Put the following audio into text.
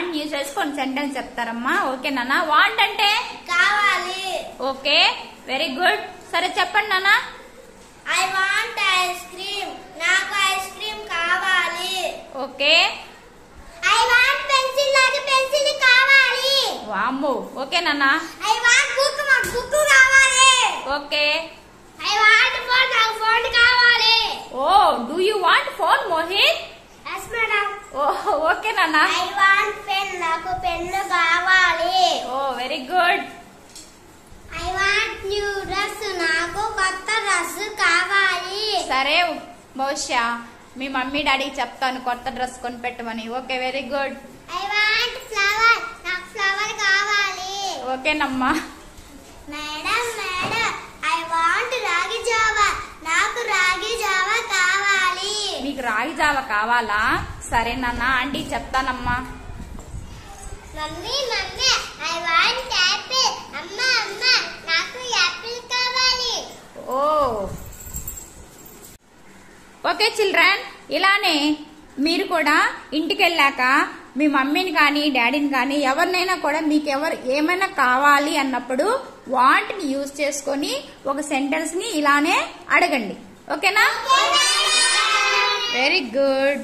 Want use చేసుకొని sentence చెప్తారమ్మా. Okay నాన్న. వాంట్ అంటే కావాలి. ఓకే, వెరీ గుడ్. సరే చెప్పండి నాన్న. I want ice cream. నాకు ఐస్ క్రీమ్ కావాలి. ఓకే. I want pencil. నాకు పెన్సిల్ కావాలి. వామ్మో. ఓకే నాన్న. I want book. నాకు బుక్ కావాలి. ఓకే. I want phone. నాకు ఫోన్ కావాలి. Oh, do you want phone Mohit? Yes madam. Okay నాన్న. I want pen. నాకు పెన్ను కావాలి. Oh, very good. I want new dress. నాకు కొత్త డ్రెస్ కావాలి. సరే, బహుశా మీ మమ్మీ డాడీకి చెప్తాను కొత్త డ్రెస్ కొనిపెట్టమని. Okay, very good. I want flower. నాకు ఫ్లవర్ కావాలి. ఓకేనమ్మా. Madam madam, I want ragi java. నాకు రాగి జావా కావాలి. మీకు రాగి జావ కావాలా? సరే నాన్న, ఆంటీ చెప్తానమ్మా. Mummy mummy, I want apple. అమ్మ అమ్మ, నాకు యాపిల్ కావాలి. Oh, okay children. ఇలానే మీరు కూడా ఇంటికి వెళ్ళాక మీ మమ్మీని కానీ డాడీని కానీ ఎవరినైనా కూడా మీకు ఏమైనా కావాలి అన్నప్పుడు వాంట్ ని యూజ్ చేసుకొని ఒక సెంటెన్స్ ని ఇలానే అడగండి. ఓకేనా? Very good.